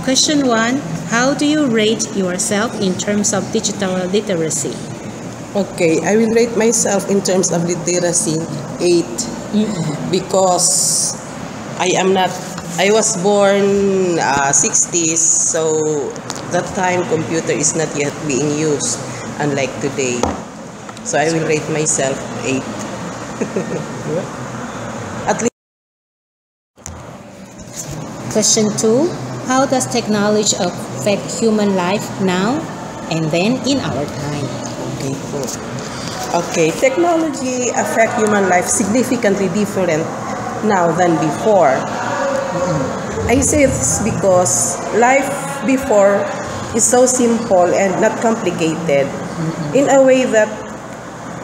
Question 1. How do you rate yourself in terms of digital literacy? Okay, I will rate myself in terms of literacy 8 because I was born 60s, so that time computer is not yet being used, unlike today. So I will rate myself 8. At least. Question 2. How does technology affect human life now and then in our time? Okay, technology affect human life significantly different now than before. I say this because life before is so simple and not complicated in a way that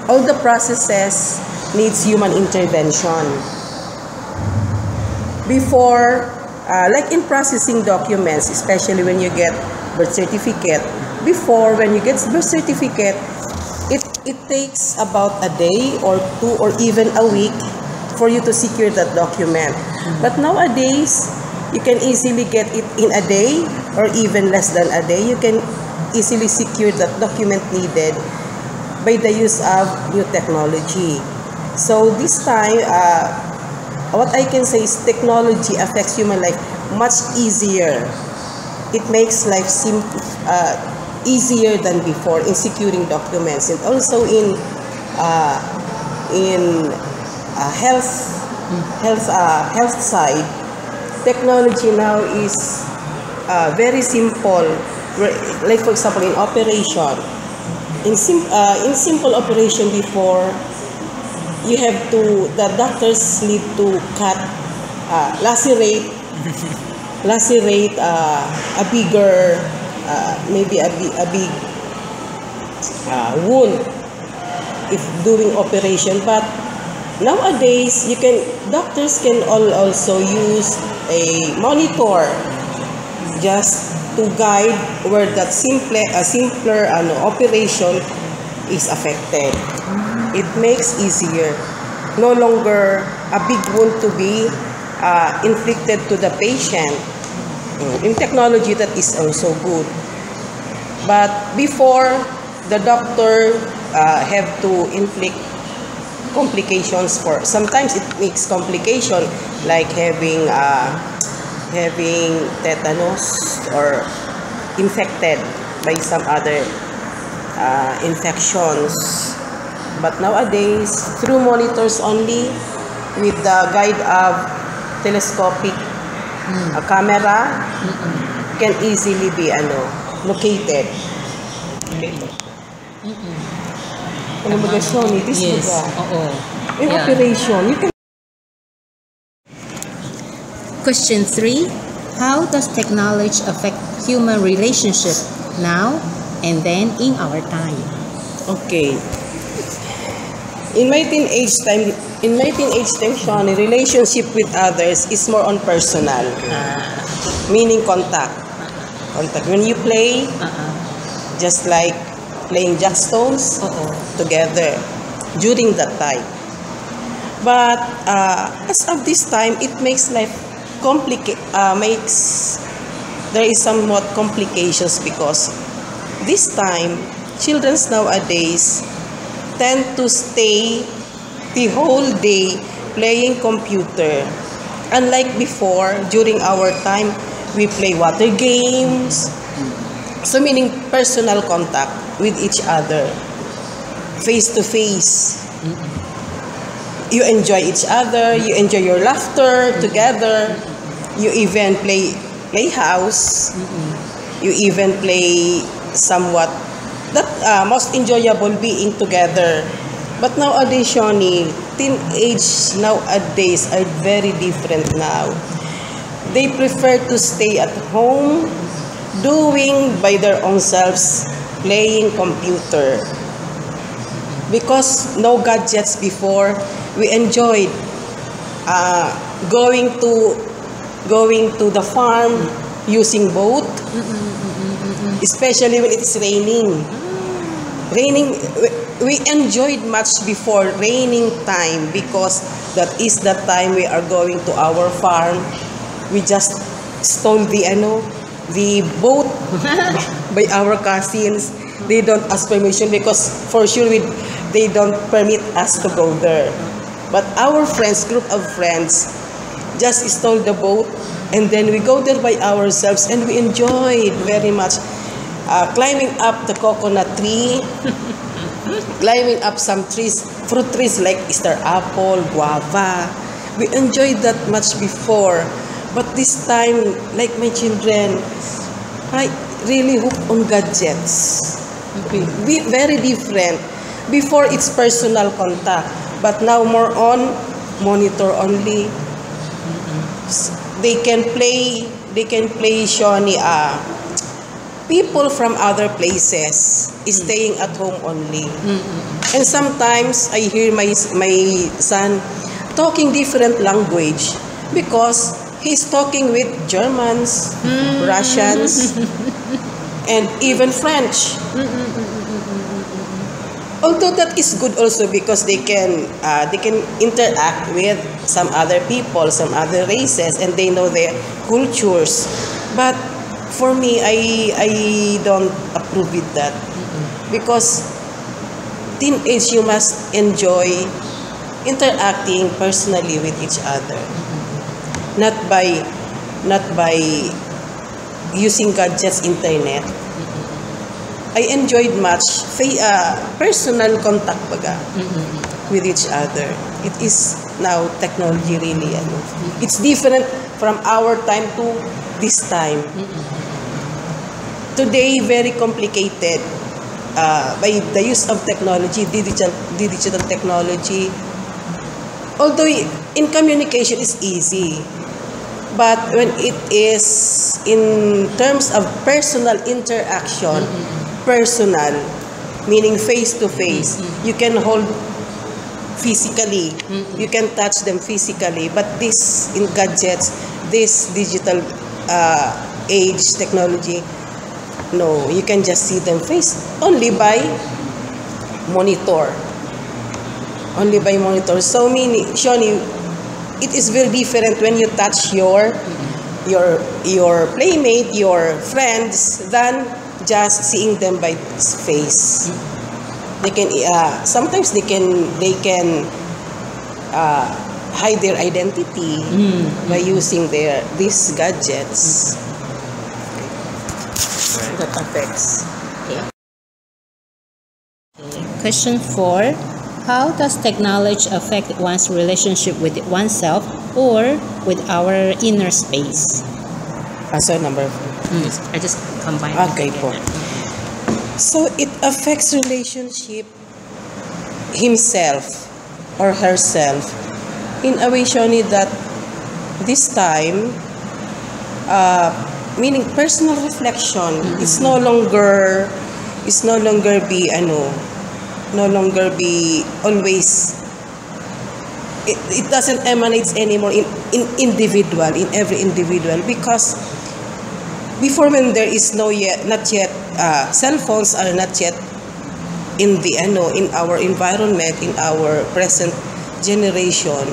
all the processes needs human intervention. Before, like in processing documents, especially when you get birth certificate, before when you get birth certificate, it takes about a day or 2 or even a week for you to secure that document. But nowadays, you can easily get it in a day or even less than a day. You can easily secure that document needed by the use of new technology. So this time, what I can say is technology affects human life much easier. It makes life easier than before in securing documents, and also in health side. Technology now is very simple. Like for example, in operation, in simple operation before, the doctors need to lacerate a bigger, maybe a big wound if doing operation. But nowadays, doctors can also use a monitor just to guide where that simpler operation is affected. It makes easier. No longer a big wound to be inflicted to the patient. In technology, that is also good. But before, the doctor have to inflict complications for. Sometimes it makes complication like having tetanus or infected by some other infections. But nowadays, through monitors only, with the guide of telescopic camera, can easily be located. Yes. In operation, you can. Question 3. How does technology affect human relationship now and then in our time? Okay. In my teenage time, Shani, relationship with others is more on personal, meaning contact. When you play, just like playing jackstones together during that time. But as of this time, it makes life there is somewhat complications because this time, children nowadays tend to stay the whole day playing computer. Unlike before, during our time, we play water games. So meaning personal contact with each other, face to face. You enjoy each other, you enjoy your laughter together. You even play house. You even play somewhat that most enjoyable being together. But nowadays, Shani, teenage nowadays are very different now. They prefer to stay at home, doing by their own selves, playing computer. Because no gadgets before, we enjoyed going to the farm using boat, especially when it's raining. We enjoyed much before raining time because that is the time we are going to our farm. We just stole the the boat by our cousins. They don't ask permission because for sure they don't permit us to go there. But our friends, group of friends, just stole the boat and then we go there by ourselves and we enjoyed very much climbing up the coconut tree, climbing up some trees, fruit trees like Easter apple, guava. We enjoyed that much before. But this time, like my children, I really hooked on gadgets. We very different. Before it's personal contact, but now more on monitor only. They can play Shawnee. People from other places is staying at home only. And sometimes I hear my son talking different language because he's talking with Germans, Russians, and even French. Although that is good also because they can interact with some other people, some other races, and they know their cultures. But for me, I don't approve with that because teenage you must enjoy interacting personally with each other, not by using gadgets, internet. I enjoyed much personal contact with each other. It is now technology really. It's different from our time to this time. Today, very complicated by the use of technology, digital technology. Although in communication is easy, but when it is in terms of personal interaction, personal, meaning face to face, you can hold physically, you can touch them physically, but this in gadgets, this digital age technology, no, you can just see them face only by monitor. Only by monitor. So meaning, Shawnee, it is very different when you touch your playmate, your friends, than just seeing them by face. They can sometimes they can hide their identity by using these gadgets. That affects. Question 4. How does technology affect one's relationship with oneself or with our inner space? So number 4. I just combined. Okay po. So it affects relationship himself or herself in a way, Shawnee, that this time, meaning personal reflection, it's no longer be always. It doesn't emanate anymore in every individual, because before, when there is not yet cell phones are not yet in our environment, in our present generation,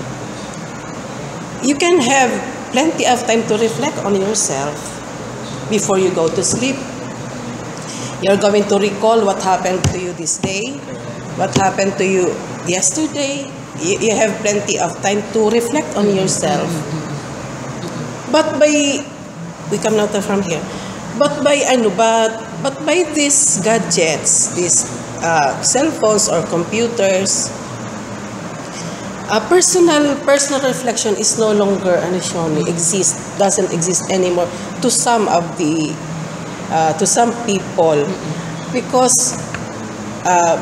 you can have plenty of time to reflect on yourself before you go to sleep. You're going to recall what happened to you this day, what happened to you yesterday. You have plenty of time to reflect on yourself. But we come out from here. But by these gadgets, these cell phones or computers, personal reflection is no longer doesn't exist anymore to some people, because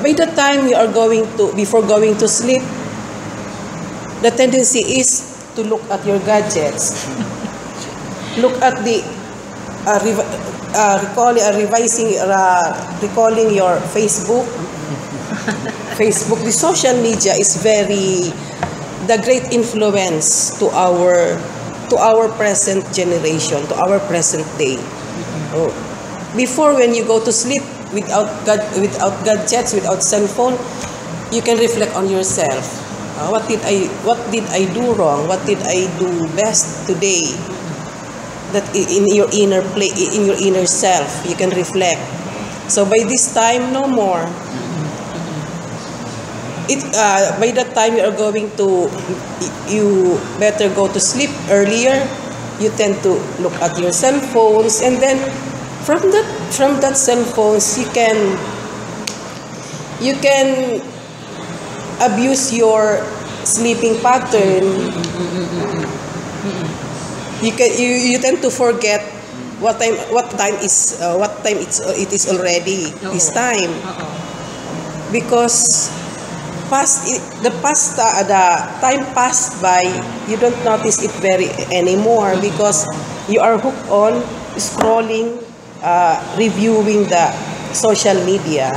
by the time you are before going to sleep, the tendency is to look at your gadgets, look at the recalling your Facebook. The social media is the great influence to our present generation, to our present day. Before, when you go to sleep without gadgets, without cell phone, you can reflect on yourself. What did I do wrong? What did I do best today? in your inner self, you can reflect. So by this time, no more. By that time you are going to, you better go to sleep earlier. You tend to look at your cell phones, and then from that cell phones you can abuse your sleeping pattern. You tend to forget what time it is already. This time, because the time passed by, you don't notice it very anymore, because you are hooked on scrolling, reviewing the social media.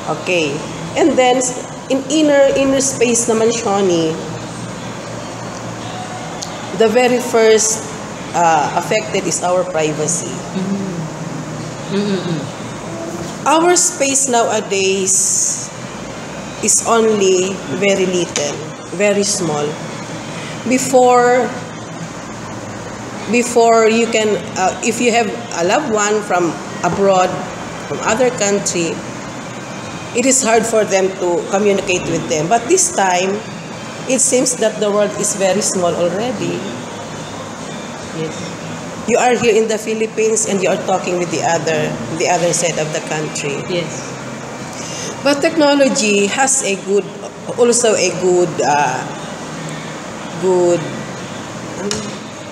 Okay, and then in inner space naman, Shoni, the very first affected is our privacy. Our space nowadays is only very little, very small. Before you can, if you have a loved one from abroad, from other country, it is hard for them to communicate with them. But this time, it seems that the world is very small already. Yes. You are here in the Philippines and you are talking with the other side of the country. Yes. But technology has also a good.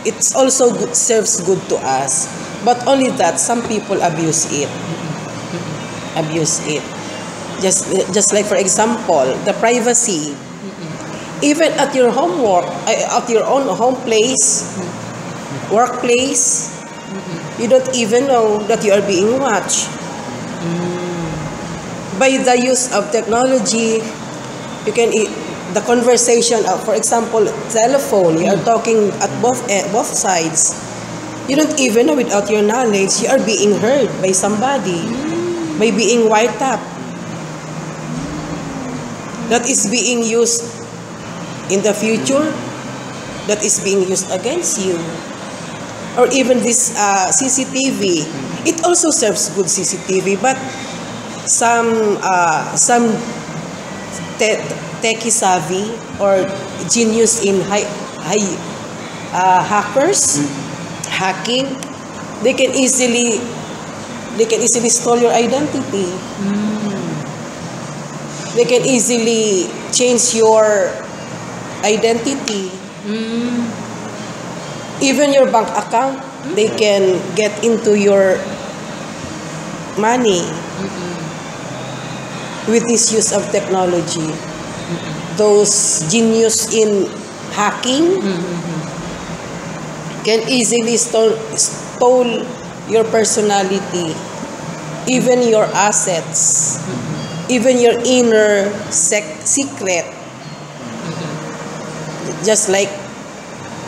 It's also good, serves good to us. But only that some people abuse it. Just like, for example, the privacy. Even at your at your own home place, workplace, you don't even know that you are being watched. By the use of technology, you can the conversation of, for example, telephone. You are talking at both sides. You don't even know, without your knowledge, you are being heard by somebody, by being wired up. That is being used in the future, that is being used against you. Or even this CCTV, it also serves good CCTV, but some techie savvy or genius in hackers, hacking, they can easily steal your identity. They can easily change your identity. Even your bank account, they can get into your money with this use of technology. Those genius in hacking can easily stole your personality, even your assets, even your inner secret. Just like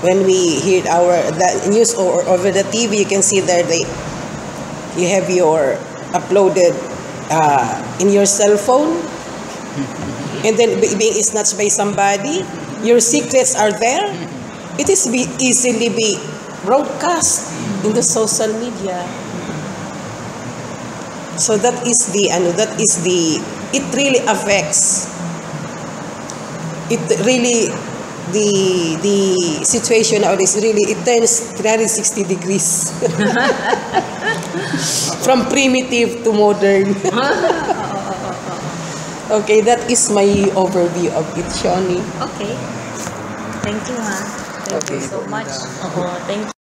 when we hear the news or over the TV, you can see that you have your uploaded in your cell phone, and then being snatched by somebody. Your secrets are there. It is easily be broadcast in the social media. So it really affects. It really, the situation nowadays, really, it turns 360 degrees. From primitive to modern. Okay, that is my overview of it, Shoni. Okay. Thank you, ma. Thank you so much. Thank you.